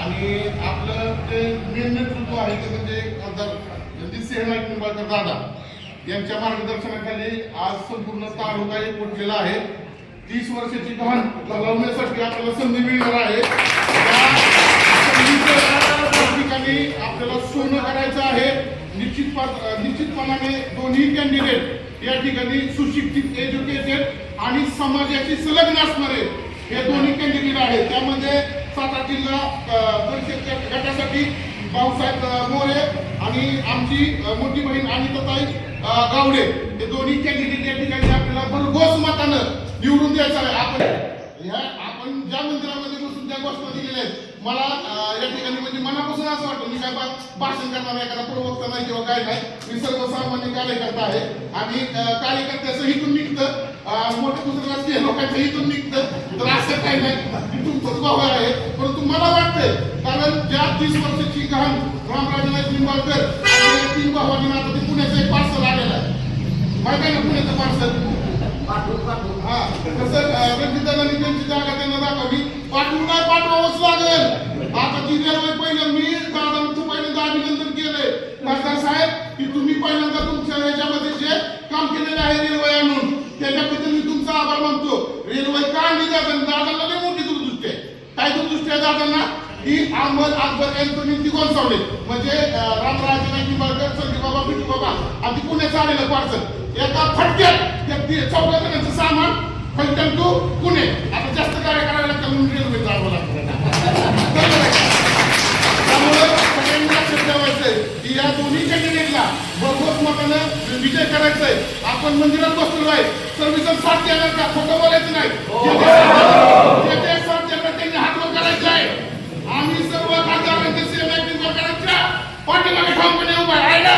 आणि आपलं जे मेन नेतृत्व आहे ते म्हणजे खासदार रणजितसिंह नाईक निंबाळकर दादा यांच्या मार्गदर्शनाखाली आज संपूर्ण तालुका एकवटलेला आहे. 30 वर्षाची गव्हाण घालवण्यासाठी आपल्याला संधी मिळणार आहे. त्या ठिकाणी आपल्याला सोनं करायचं आहे. निश्चितपणाने दोन्ही कॅन्डिडेट या ठिकाणी सुशिक्षित, एज्युकेटेड आणि समाजाची संलग्न असणारे हे दोन्ही कॅन्डिडेट आहेत. त्यामध्ये सातारा जिल्हा परिषद गटासाठी भाऊसाहेब मोरे आणि आमची मोठी बहीण अनिताताई गावडे हे दोन्ही कॅन्डिडेट या ठिकाणी आपल्याला भरघोस मतानं निवडून द्यायचं आहे. आपण ज्या मंदिरामध्ये बसून त्या घोषणा दिलेल्या आहेत, मला या ठिकाणी म्हणजे मनापासून असं वाटतं मी काय भाषण करणार एखादा प्रवक्ता नाही किंवा काय नाही. मी सर्वसामान्य कार्यकर्ता आहे आणि कार्यकर्त्याचं हितून निघतं, मोठ्या दुसऱ्या राजकीय लोकांच्या हितून निघतं. तर असं काही नाही, तुमचंच भाव आहे. परंतु मला वाटतंय कारण ज्या 30 वर्षाची गहाण रामराजे नाईक निंबाळकर आणि 3 भावांनी आता ते पुण्याचं एक पार्सल आलेलं आहे. माहिती आहे ना पुण्याचं पार्सल? हा तसं रणजितदादांनी त्यांची जागा त्यांना दाखवली. पाठवावंच लागेल. आता ती रेल्वे पहिलं मी दादांचं पहिल्यांदा अभिनंदन केलंय खासदार साहेब की तुम्ही पहिल्यांदा तुमच्या याच्यामध्ये जे काम केलेलं आहे रेल्वे आणून त्याच्याबद्दल मी तुमचा आभार मानतो. रेल्वे का आणली दादांना लई मोठी दूरदृष्टी आहे. काय दूरदृष्टी आहे दादांना? ही अहमद अकबर अँथोनी ती गोंसावले म्हणजे रामराजे नाईक निंबाळकर, संजय बाबा, बिट्टू बाबा आणि पुण्याचं आलेलं पार्सल एका फटक्यात 14 जणांचं सामान फलटण टू पुणे. आता जास्त कार्य करायला लागतं म्हणून रेल्वे जावं लागतं. त्यामुळे सगळ्यांनी लक्षात ठेवायचंय की या दोन्ही कॅन्डिडेटला भरघोस मतानं विजय करायचंय. आपण मंदिरात बसलो आहे, सर्विसन साथ देणार का? खोटं बोलायचं नाही. जे साथ देणार त्यांनी हातवर करायचं आहे. आम्ही सर्व खासदारांचे सेवा करायच्या पाठीमागे ठामपणे उभा आहे ना.